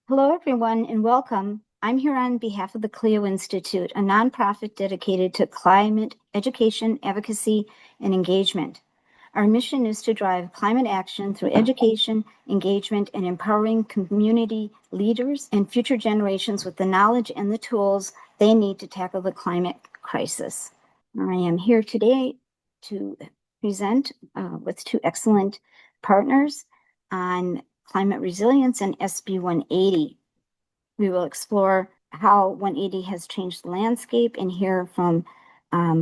Hello, everyone, and welcome. I'm here on behalf of the CLEO Institute, a nonprofit dedicated to climate education, advocacy, and engagement. Our mission is to drive climate action through education, engagement, and empowering community leaders and future generations with the knowledge and the tools they need to tackle the climate crisis. I am here today to present with two excellent partners on climate resilience and SB 180. We will explore how 180 has changed the landscape and hear from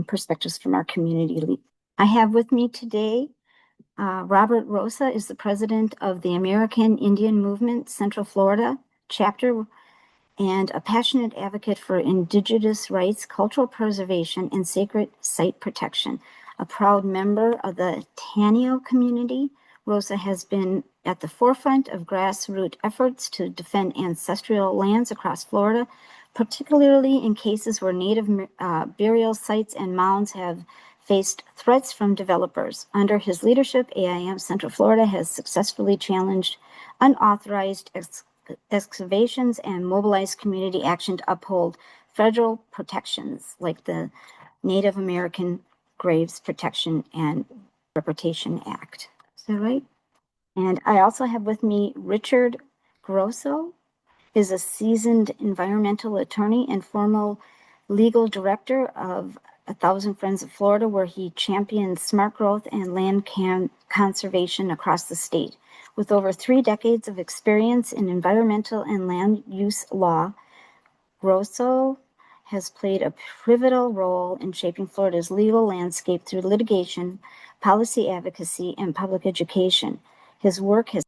perspectives from our community. I have with me today Robert Rosa is the president of the American Indian Movement Central Florida chapter and a passionate advocate for Indigenous rights, cultural preservation, and sacred site protection. A proud member of the Tanio community, Rosa has been at the forefront of grassroots efforts to defend ancestral lands across Florida, particularly in cases where native burial sites and mounds have faced threats from developers. Under his leadership, AIM Central Florida has successfully challenged unauthorized excavations and mobilized community action to uphold federal protections like the Native American Graves Protection and Repatriation Act. Is that right? And I also have with me Richard Grosso, is a seasoned environmental attorney and former legal director of 1,000 Friends of Florida, where he championed smart growth and land conservation across the state. With over 3 decades of experience in environmental and land use law, Grosso has played a pivotal role in shaping Florida's legal landscape through litigation, policy advocacy, and public education. His work has,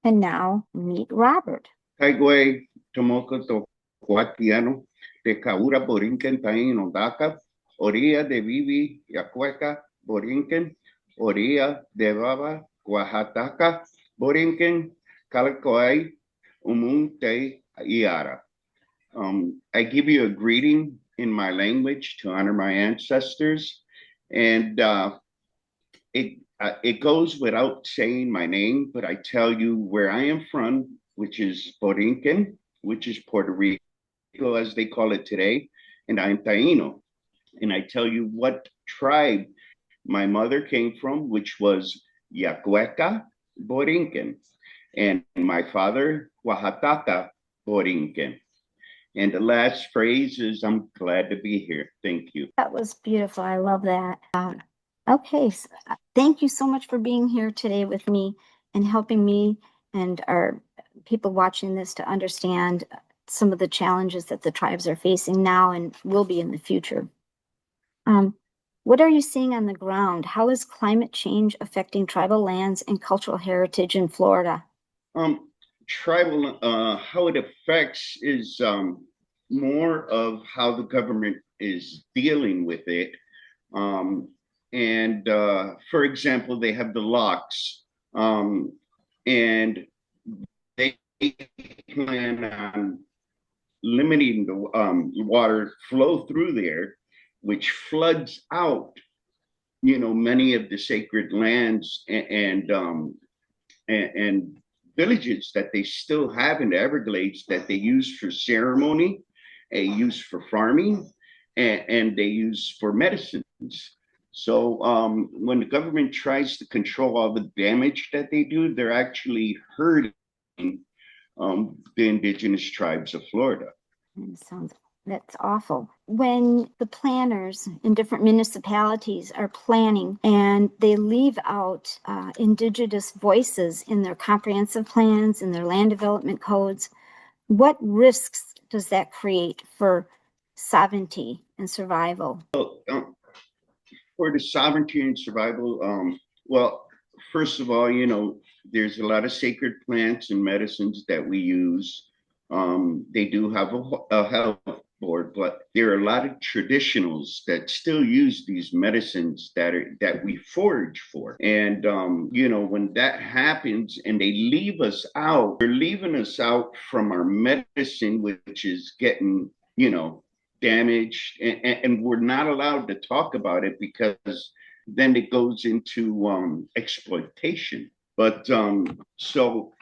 and now meet Robert. Haigwe tomoko to Huatiano, de Kaura Borinquen Taino Daka, Oria de Vivi Yacueca Borinquen, Oria de Baba Oaxaca Borinquen, Calacoay, Umunte Iara. I give you a greeting in my language to honor my ancestors, and it goes without saying my name, but I tell you where I am from, which is Borinquen, which is Puerto Rico, as they call it today, and I'm Taino. And I tell you what tribe my mother came from, which was Yacueca Borinquen, and my father, Oaxaca Borinquen. And the last phrase is, I'm glad to be here. Thank you. That was beautiful. I love that. Okay, so thank you so much for being here today with me and helping me and our people watching this to understand some of the challenges that the tribes are facing now and will be in the future. What are you seeing on the ground? How is climate change affecting tribal lands and cultural heritage in Florida? Tribal, how it affects is more of how the government is dealing with it. And for example, they have the locks, and they plan on limiting the water flow through there, which floods out, many of the sacred lands and villages that they still have in the Everglades that they use for ceremony, they use for farming, and they use for medicines. So when the government tries to control all the damage that they do, they're actually hurting the Indigenous Tribes of Florida. That's awful. When the planners in different municipalities are planning and they leave out Indigenous voices in their comprehensive plans, in their land development codes, what risks does that create for sovereignty and survival? For the sovereignty and survival, well, first of all, there's a lot of sacred plants and medicines that we use. They do have a health board, but there are a lot of traditionals that still use these medicines that we forage for. And when that happens and they leave us out, they're leaving us out from our medicine, which is getting damaged, and we're not allowed to talk about it because then it goes into exploitation. But so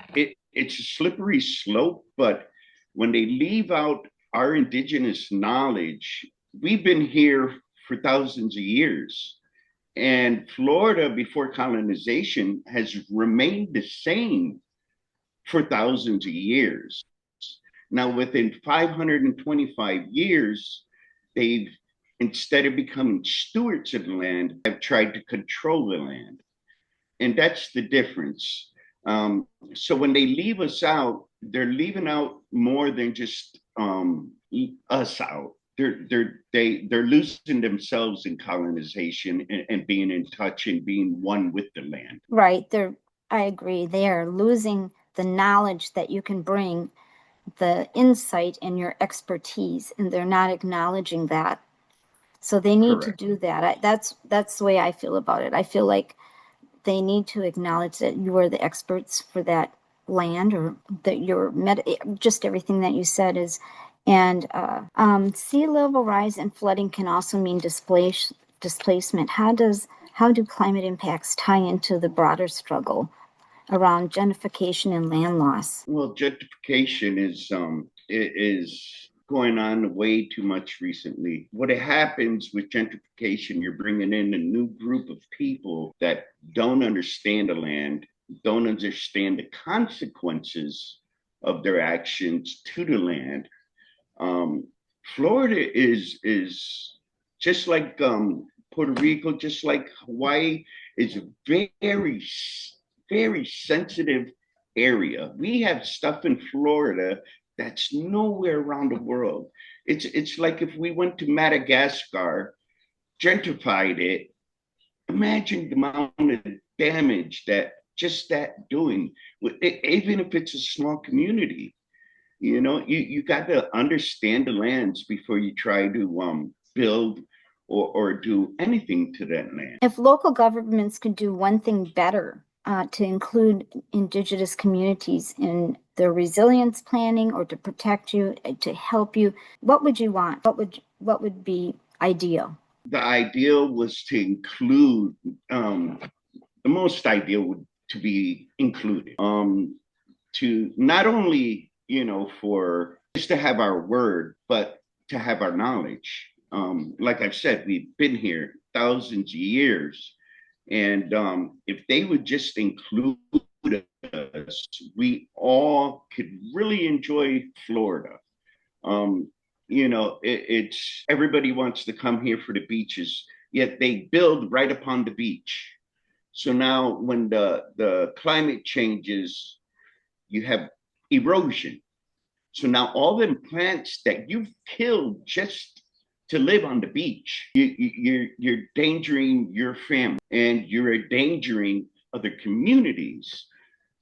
it's a slippery slope, but when they leave out our indigenous knowledge, we've been here for thousands of years. And Florida, before colonization, has remained the same for thousands of years. Now, within 525 years, they've, instead of becoming stewards of the land, have tried to control the land. And that's the difference. So when they leave us out, they're leaving out more than just us out. They're losing themselves in colonization and being in touch and being one with the land. Right. I agree. They are losing the knowledge that you can bring, the insight and your expertise, and they're not acknowledging that. So they need to Correct. do that. That's the way I feel about it. I feel like they need to acknowledge that you are the experts for that land, or that just everything that you said is. And sea level rise and flooding can also mean displacement. How do climate impacts tie into the broader struggle around gentrification and land loss? Well, gentrification is going on way too much recently. What happens with gentrification, you're bringing in a new group of people that don't understand the land, don't understand the consequences of their actions to the land. Um, Florida is just like Puerto Rico, just like Hawaii, is a very sensitive area. We have stuff in Florida that's nowhere around the world. It's like if we went to Madagascar, gentrified it. Imagine the amount of damage that just that doing, even if it's a small community. You got to understand the lands before you try to build or do anything to that land. If local governments could do one thing better to include indigenous communities in their resilience planning, or to protect you, to help you, what would you want? What would be ideal? The ideal was to include, the most ideal would to be included, to not only, for just to have our word, but to have our knowledge. Like I've said, we've been here thousands of years. And if they would just include us, we all could really enjoy Florida. Um, it's everybody wants to come here for the beaches, yet they build right upon the beach. So now, when the climate changes, you have erosion. So now all the plants that you've killed just to live on the beach, you're endangering your family, and you're endangering other communities.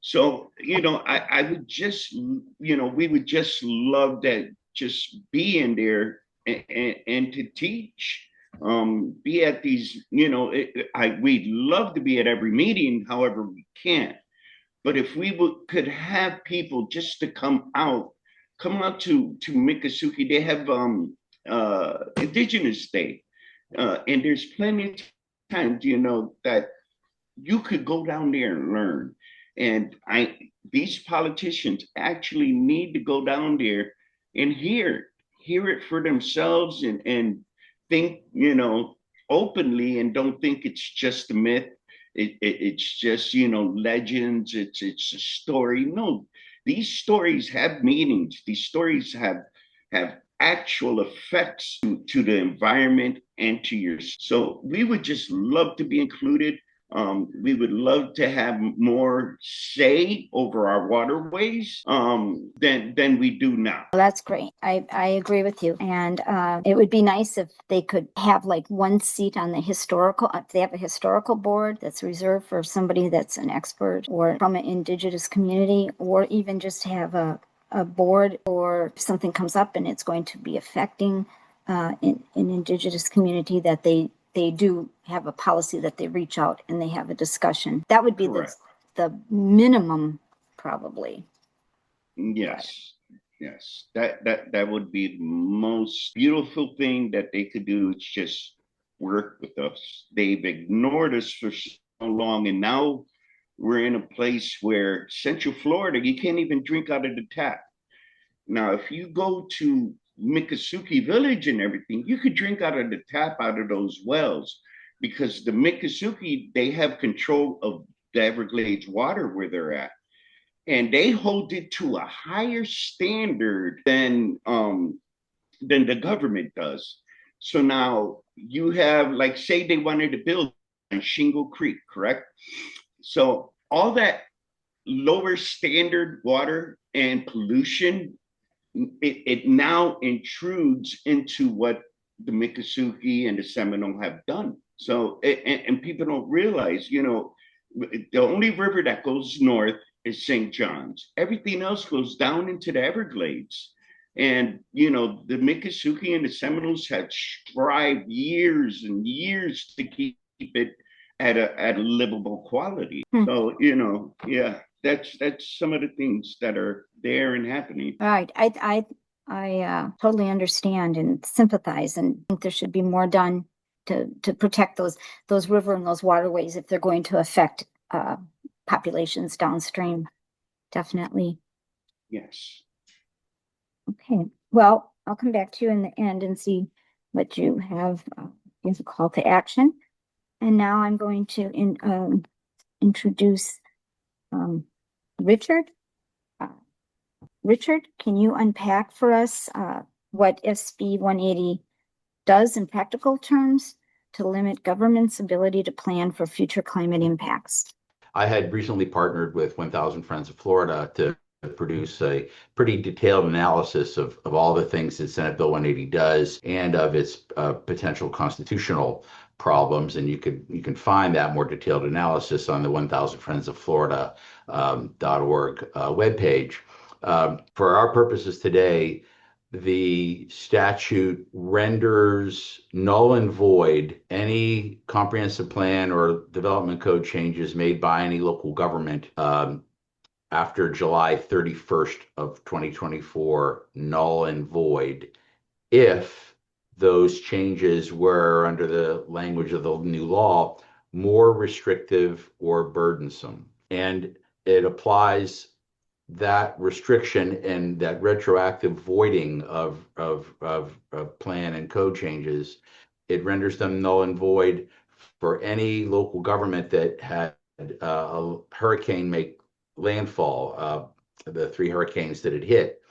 So, I would just, we would just love that, just be in there and to teach, be at these, we'd love to be at every meeting, however we can't. But if we could have people just to come out to Miccosukee. They have Indigenous Day, and there's plenty of times, that you could go down there and learn. And these politicians actually need to go down there and hear it for themselves, and think, openly, and don't think it's just a myth. It's just, legends. It's a story. No, these stories have meanings. These stories have actual effects to the environment and to your. So we would just love to be included. We would love to have more say over our waterways, than we do now. Well, that's great. I agree with you. And it would be nice if they could have like one seat on the if they have a historical board that's reserved for somebody that's an expert or from an indigenous community, or even just have a board, or if something comes up and it's going to be affecting an indigenous community, that they do have a policy that they reach out and they have a discussion. That would be the minimum, probably. Yes. Yes, that would be the most beautiful thing that they could do. It's just work with us. They've ignored us for so long, and now we're in a place where Central Florida, you can't even drink out of the tap. Now, if you go to Miccosukee Village and everything, you could drink out of the tap out of those wells because the Miccosukee, they have control of the Everglades water where they're at. And they hold it to a higher standard than the government does. So now you have, like, say they wanted to build on Shingle Creek, correct? So all that lower standard water and pollution, it now intrudes into what the Miccosukee and the Seminole have done. So, and people don't realize, the only river that goes north is St. John's. Everything else goes down into the Everglades. And, the Miccosukee and the Seminoles have strived years and years to keep it at a livable quality. Hmm. So, yeah, that's some of the things that are there and happening. Right. I totally understand and sympathize, and think there should be more done to protect those river and those waterways if they're going to affect populations downstream. Definitely. Yes. Okay. Well, I'll come back to you in the end and see what you have as a call to action. And now I'm going to introduce Richard. Richard, can you unpack for us what SB 180 does in practical terms to limit government's ability to plan for future climate impacts? I had recently partnered with 1,000 Friends of Florida to produce a pretty detailed analysis of all the things that Senate Bill 180 does and of its potential constitutional problems. And you can find that more detailed analysis on the 1,000 Friends of Florida.org webpage. For our purposes today, the statute renders null and void any comprehensive plan or development code changes made by any local government after July 31st of 2024, null and void, if those changes were, under the language of the new law, more restrictive or burdensome. And it applies that restriction and that retroactive voiding of plan and code changes. It renders them null and void for any local government that had a hurricane make landfall, the 3 hurricanes that had hit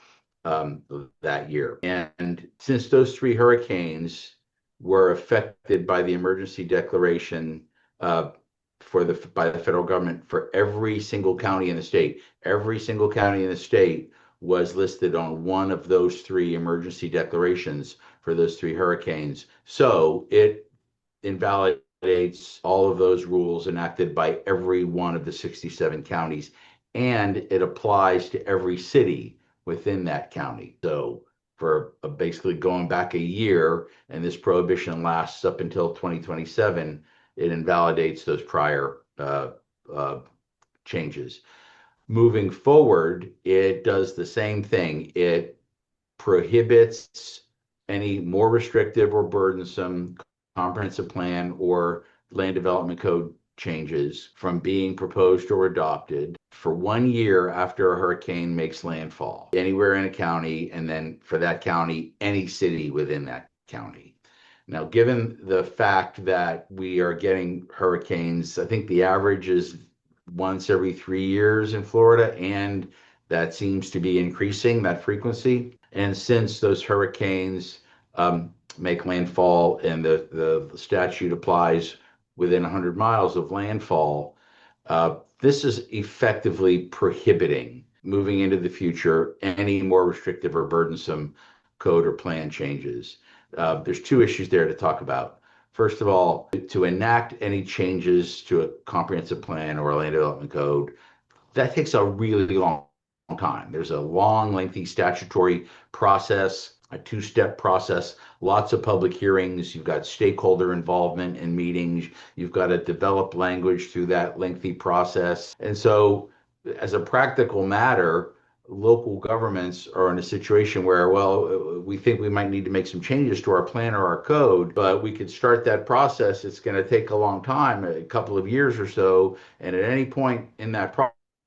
that year. And since those 3 hurricanes were affected by the emergency declaration by the federal government for every single county in the state, every single county in the state was listed on one of those 3 emergency declarations for those 3 hurricanes. So it invalidates all of those rules enacted by every one of the 67 counties, and it applies to every city within that county. So for basically going back a year, and this prohibition lasts up until 2027, it invalidates those prior changes. Moving forward, it does the same thing. It prohibits any more restrictive or burdensome comprehensive plan or land development code changes from being proposed or adopted for 1 year after a hurricane makes landfall anywhere in a county, and then for that county, any city within that county. Now, given the fact that we are getting hurricanes, I think the average is once every 3 years in Florida, and that seems to be increasing, that frequency. And since those hurricanes make landfall and the statute applies within 100 miles of landfall, this is effectively prohibiting, moving into the future, any more restrictive or burdensome code or plan changes. There's 2 issues there to talk about. First of all, to enact any changes to a comprehensive plan or a land development code, that takes a really long time. There's a long, lengthy statutory process, a 2-step process, lots of public hearings. You've got stakeholder involvement in meetings. You've got to develop language through that lengthy process. And so, as a practical matter, local governments are in a situation where, well, we think we might need to make some changes to our plan or our code, but we could start that process. It's going to take a long time, a couple of years or so. And at any point in that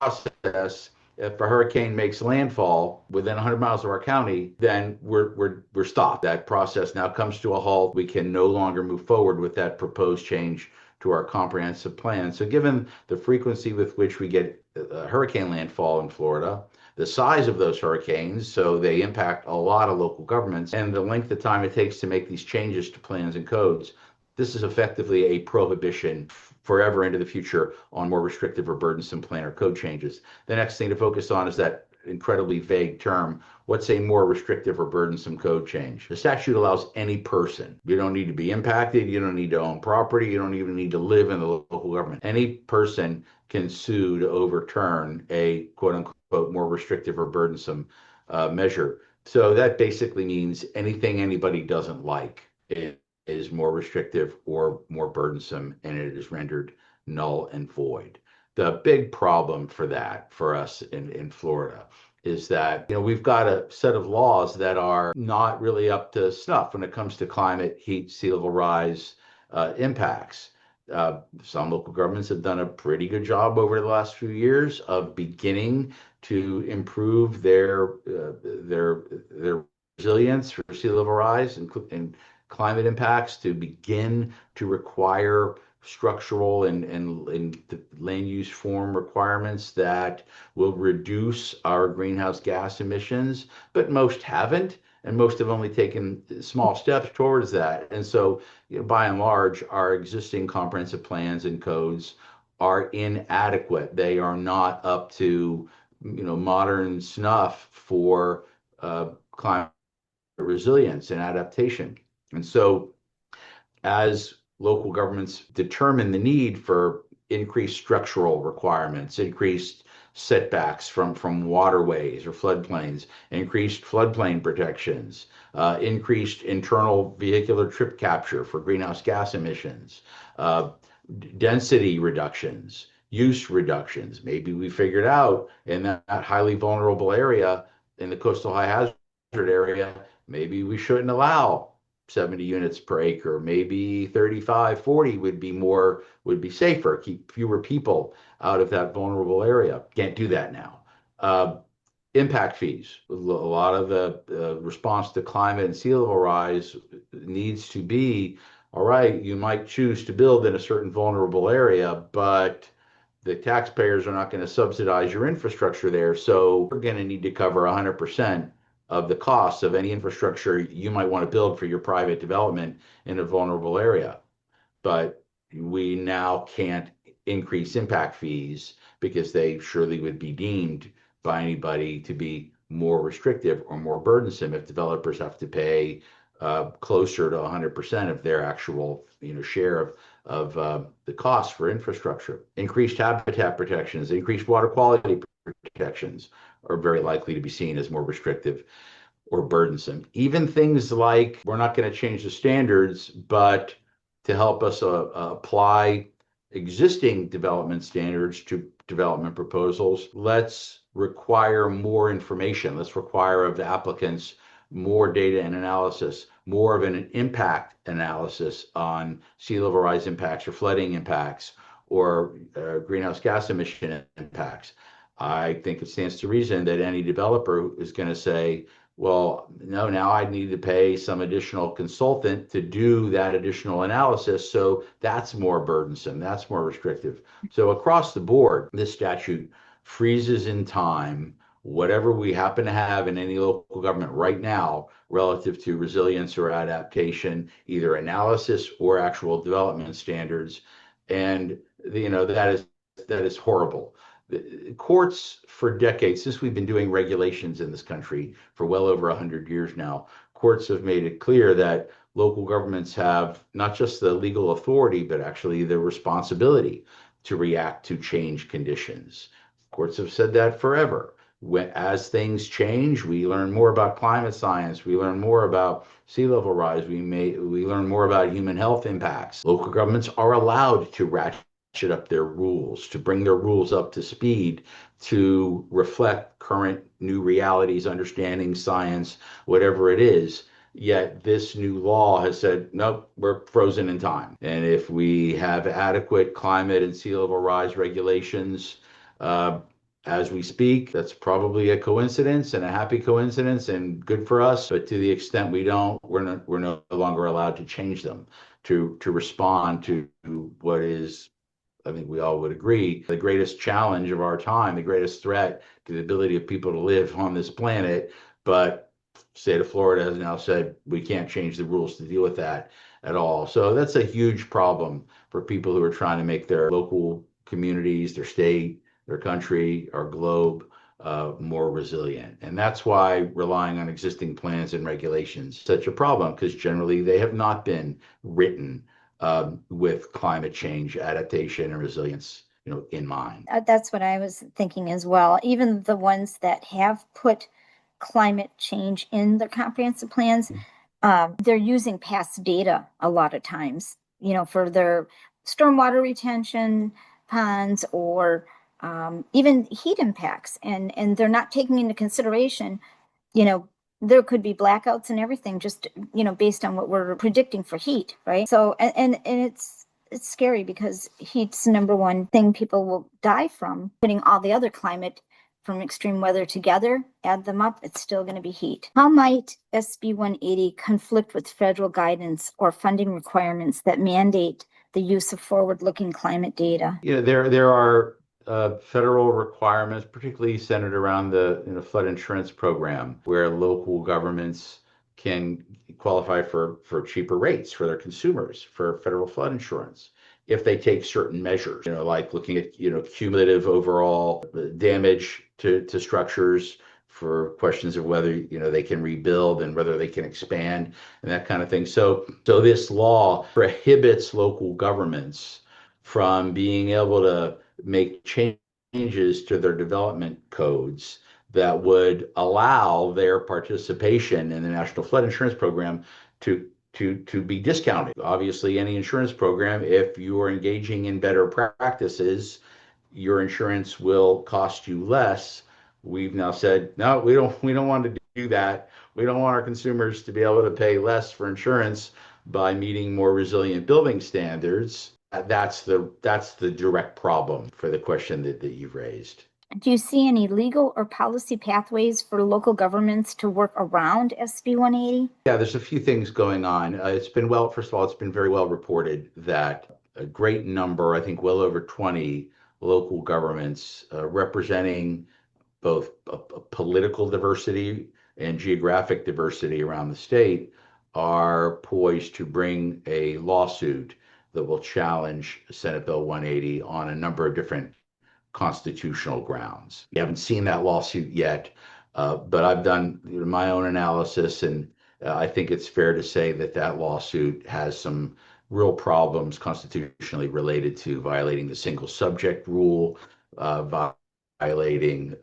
process, if a hurricane makes landfall within 100 miles of our county, then we're stopped. That process now comes to a halt. We can no longer move forward with that proposed change to our comprehensive plan. So, given the frequency with which we get hurricane landfall in Florida, the size of those hurricanes, so they impact a lot of local governments, and the length of time it takes to make these changes to plans and codes, this is effectively a prohibition forever into the future on more restrictive or burdensome plan or code changes. The next thing to focus on is that incredibly vague term. What's a more restrictive or burdensome code change? The statute allows any person. You don't need to be impacted. You don't need to own property. You don't even need to live in the local government. Any person can sue to overturn a quote unquote more restrictive or burdensome measure. So that basically means anything anybody doesn't like is more restrictive or more burdensome, and it is rendered null and void. The big problem for that, for us in Florida, is that we've got a set of laws that are not really up to snuff when it comes to climate, heat, sea level rise impacts. Some local governments have done a pretty good job over the last few years of beginning to improve their resilience for sea level rise and climate impacts, to begin to require structural and land use form requirements that will reduce our greenhouse gas emissions, but most haven't, and most have only taken small steps towards that. And so, by and large, our existing comprehensive plans and codes are inadequate. They are not up to, modern snuff for climate resilience and adaptation. And so, as local governments determine the need for increased structural requirements, increased setbacks from waterways or floodplains, increased floodplain protections, increased internal vehicular trip capture for greenhouse gas emissions, density reductions, use reductions. Maybe we figured out in that highly vulnerable area, in the coastal high hazard area, maybe we shouldn't allow 70 units per acre. Maybe 35, 40 would be safer, keep fewer people out of that vulnerable area. Can't do that now. Impact fees. A lot of the response to climate and sea level rise needs to be, all right, you might choose to build in a certain vulnerable area, but the taxpayers are not going to subsidize your infrastructure there. So we're going to need to cover 100% of the costs of any infrastructure you might want to build for your private development in a vulnerable area. But we now can't increase impact fees because they surely would be deemed by anybody to be more restrictive or more burdensome if developers have to pay closer to 100% of their actual share of the cost for infrastructure. Increased habitat protections, increased water quality protections are very likely to be seen as more restrictive or burdensome. Even things like, we're not going to change the standards, but to help us apply existing development standards to development proposals, let's require more information. Let's require of the applicants more data and analysis, more of an impact analysis on sea level rise impacts or flooding impacts or greenhouse gas emission impacts. I think it stands to reason that any developer is going to say, well, no, now I need to pay some additional consultant to do that additional analysis. So that's more burdensome. That's more restrictive. So across the board, this statute freezes in time whatever we happen to have in any local government right now relative to resilience or adaptation, either analysis or actual development standards. And that is horrible. The courts, for decades, since we've been doing regulations in this country for well over 100 years now, courts have made it clear that local governments have not just the legal authority, but actually the responsibility to react to change conditions. Courts have said that forever. As things change, we learn more about climate science, we learn more about sea level rise, we learn more about human health impacts. Local governments are allowed to ratchet up their rules, to bring their rules up to speed, to reflect current new realities, understanding, science, whatever it is. Yet this new law has said, nope, we're frozen in time. And if we have adequate climate and sea level rise regulations uh, as we speak, that's probably a coincidence and a happy coincidence and good for us. But to the extent we don't, we're no longer allowed to change them to respond to what is, I think we all would agree, the greatest challenge of our time, the greatest threat to the ability of people to live on this planet. But state of Florida has now said we can't change the rules to deal with that at all. So that's a huge problem for people who are trying to make their local communities, their state, their country, our globe more resilient. And that's why relying on existing plans and regulations is such a problem, because generally they have not been written with climate change, adaptation, and resilience, in mind. That's what I was thinking as well. Even the ones that have put climate change in their comprehensive plans, they're using past data a lot of times, for their stormwater retention ponds or even heat impacts. And they're not taking into consideration, there could be blackouts and everything just, based on what we're predicting for heat, right? So, and it's scary because heat's the number one thing people will die from. Putting all the other climate from extreme weather together, add them up, it's still going to be heat. How might SB 180 conflict with federal guidance or funding requirements that mandate the use of forward-looking climate data? There are federal requirements, particularly centered around the flood insurance program, where local governments can qualify for cheaper rates for their consumers for federal flood insurance if they take certain measures, like looking at cumulative overall damage to structures, for questions of whether they can rebuild and whether they can expand and that kind of thing. So this law prohibits local governments from being able to make changes to their development codes that would allow their participation in the National Flood Insurance Program to be discounted. Obviously, any insurance program, if you are engaging in better practices, your insurance will cost you less. We've now said, no, we don't want to do that. We don't want our consumers to be able to pay less for insurance by meeting more resilient building standards. That's the direct problem for the question that you've raised. Do you see any legal or policy pathways for local governments to work around SB 180? Yeah, there's a few things going on. First of all, it's been very well reported that a great number, I think well over 20 local governments representing both a political diversity and geographic diversity around the state are poised to bring a lawsuit that will challenge Senate Bill 180 on a number of different constitutional grounds. We haven't seen that lawsuit yet, but I've done my own analysis, and I think it's fair to say that lawsuit has some real problems constitutionally related to violating the single subject rule, violating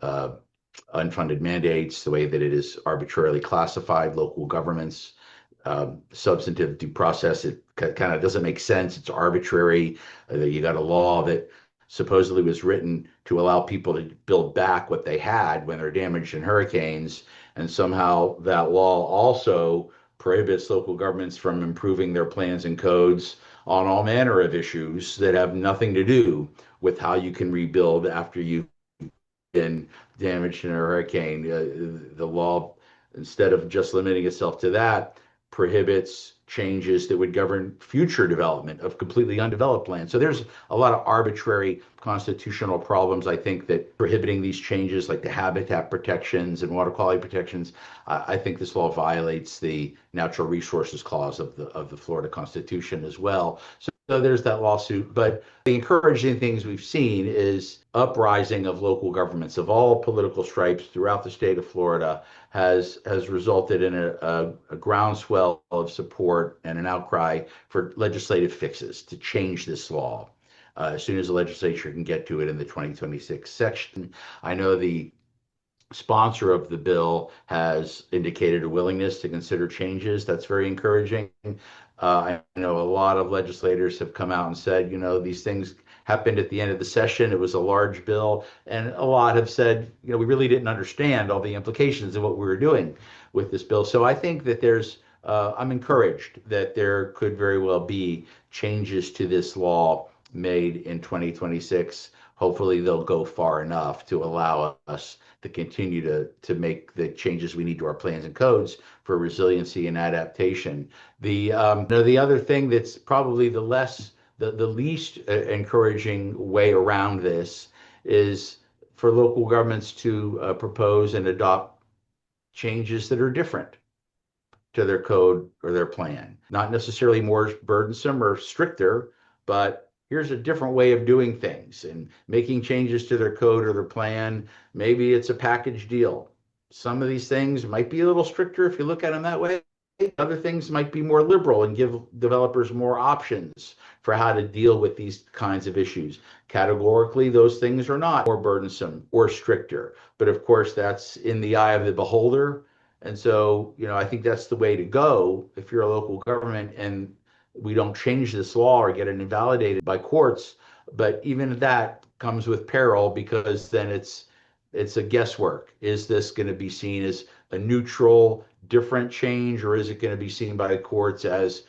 unfunded mandates, the way that it is arbitrarily classified local governments, substantive due process. It kind of doesn't make sense. It's arbitrary. You got a law that supposedly was written to allow people to build back what they had when they're damaged in hurricanes. And somehow that law also prohibits local governments from improving their plans and codes on all manner of issues that have nothing to do with how you can rebuild after you've been damaged in a hurricane. The law, instead of just limiting itself to that, prohibits changes that would govern future development of completely undeveloped land. So there's a lot of arbitrary constitutional problems, I think, that prohibiting these changes, like the habitat protections and water quality protections. I think this law violates the natural resources clause of the Florida Constitution as well. So there's that lawsuit. But the encouraging things we've seen is uprising of local governments of all political stripes throughout the state of Florida has resulted in a groundswell of support and an outcry for legislative fixes to change this law as soon as the legislature can get to it in the 2026 section. I know the sponsor of the bill has indicated a willingness to consider changes. That's very encouraging. I know a lot of legislators have come out and said, these things happened at the end of the session. It was a large bill, and a lot have said, we really didn't understand all the implications of what we were doing with this bill. So I think that I'm encouraged that there could very well be changes to this law made in 2026. Hopefully, they'll go far enough to allow us to continue to make the changes we need to our plans and codes for resiliency and adaptation. The other thing that's probably the least encouraging way around this is for local governments to propose and adopt changes that are different to their code or their plan. Not necessarily more burdensome or stricter, but here's a different way of doing things and making changes to their code or their plan. Maybe it's a package deal. Some of these things might be a little stricter if you look at them that way. Other things might be more liberal and give developers more options for how to deal with these kinds of issues. Categorically, those things are not more burdensome or stricter. But of course, that's in the eye of the beholder. And so, I think that's the way to go if you're a local government and we don't change this law or get it invalidated by courts. But even that comes with peril because then it's a guesswork. Is this going to be seen as a neutral, different change, or is it going to be seen by the courts as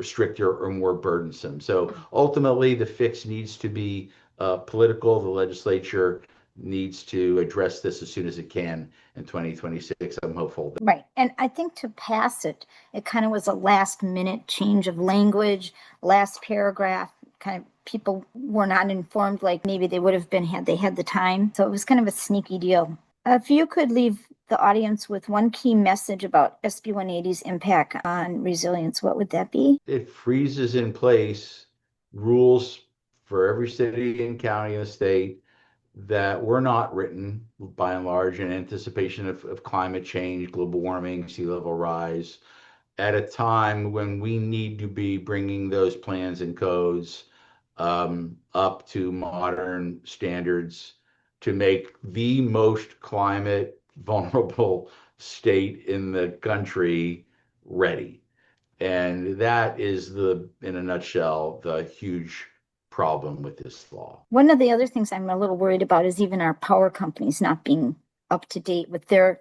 stricter or more burdensome? So ultimately, the fix needs to be political. The legislature needs to address this as soon as it can in 2026. I'm hopeful. Right. And I think to pass it, it kind of was a last minute change of language, last paragraph, kind of people were not informed like maybe they would have been had they had the time. So it was kind of a sneaky deal. If you could leave the audience with one key message about SB 180's impact on resilience, what would that be? It freezes in place rules for every city and county in the state that were not written by and large in anticipation of climate change, global warming, sea level rise, at a time when we need to be bringing those plans and codes up to modern standards to make the most climate vulnerable state in the country ready. And that is in a nutshell, the huge problem with this law. One of the other things I'm a little worried about is even our power companies not being up to date with their,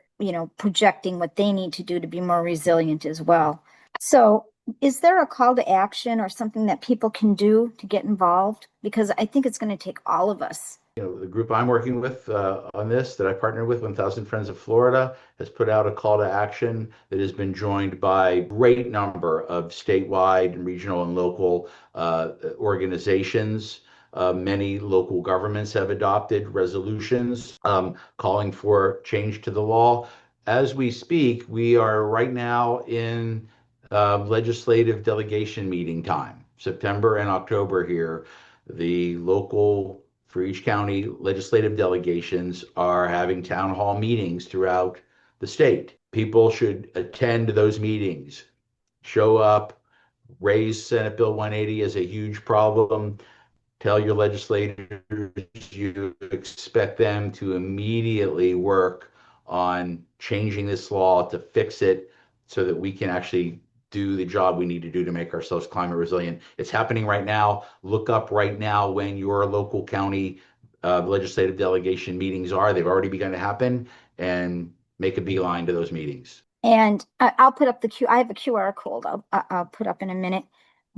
projecting what they need to do to be more resilient as well. So is there a call to action or something that people can do to get involved? Because I think it's going to take all of us. The group I'm working with on this, that I partner with, 1,000 Friends of Florida, has put out a call to action that has been joined by a great number of statewide and regional and local organizations. Many local governments have adopted resolutions calling for change to the law. As we speak, we are right now in legislative delegation meeting time, September and October here. The local, for each county, legislative delegations are having town hall meetings throughout the state. People should attend those meetings, show up, raise Senate Bill 180 as a huge problem, tell your legislators you expect them to immediately work on changing this law to fix it so that we can actually do the job we need to do to make ourselves climate resilient. It's happening right now. Look up right now when your local county legislative delegation meetings are. They've already begun to happen, and make a beeline to those meetings. And I'll put up I have a QR code I'll put up in a minute.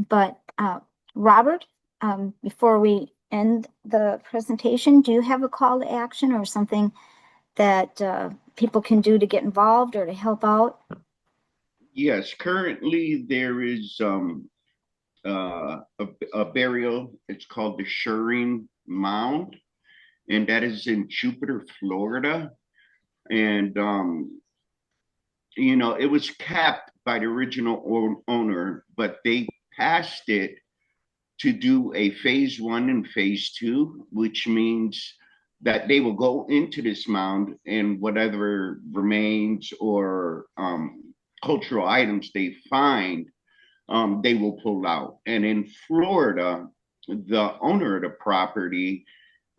But Robert, before we end the presentation, do you have a call to action or something that people can do to get involved or to help out? Yes, currently there is a burial. It's called the Shirring Mound, and that is in Jupiter, Florida. And it was capped by the original owner, but they passed it to do a phase 1 and phase 2, which means that they will go into this mound and whatever remains or cultural items they find, they will pull out. And in Florida, the owner of the property,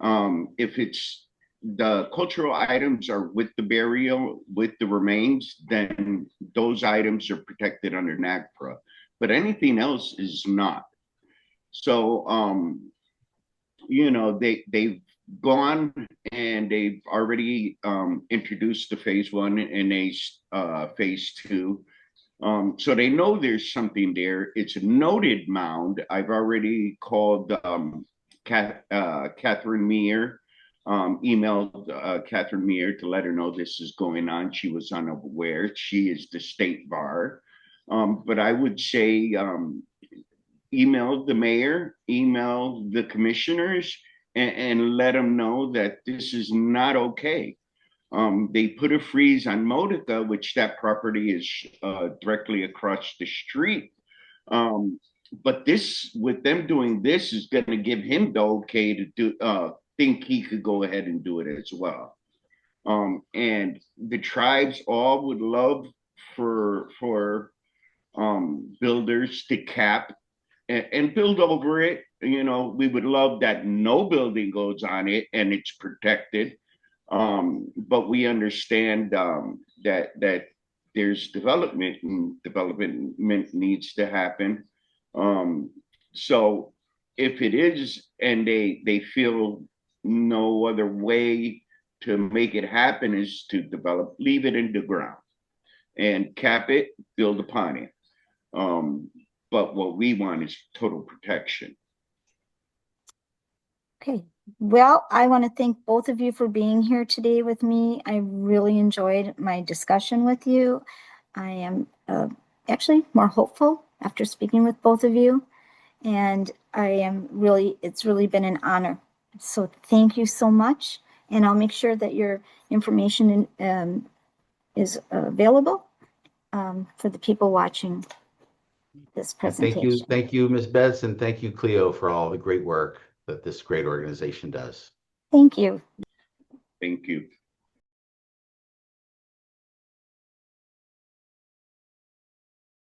if it's the cultural items are with the burial, with the remains, then those items are protected under NAGPRA. But anything else is not. So you know, they've gone and they've already introduced the phase one and phase two. So they know there's something there. It's a noted mound. I've already called Catherine Meir, emailed Catherine Meir to let her know this is going on. She was unaware. She is the state bar. But I would say email the mayor, email the commissioners, and let them know that this is not okay. They put a freeze on Modica, which that property is directly across the street. But this, with them doing this, is going to give him the okay to do think he could go ahead and do it as well. And the tribes all would love for builders to cap and build over it. You know, we would love that no building goes on it and it's protected. But we understand that there's development and development needs to happen. So if it is, and they feel no other way to make it happen is to develop, leave it in the ground and cap it, build upon it. But what we want is total protection. Okay. Well, I want to thank both of you for being here today with me. I really enjoyed my discussion with you. I am actually more hopeful after speaking with both of you. And it's really been an honor. So thank you so much. And I'll make sure that your information is available for the people watching this presentation. Thank you, Ms. Betts, and thank you, Cleo, for all the great work that this great organization does. Thank you. Thank you.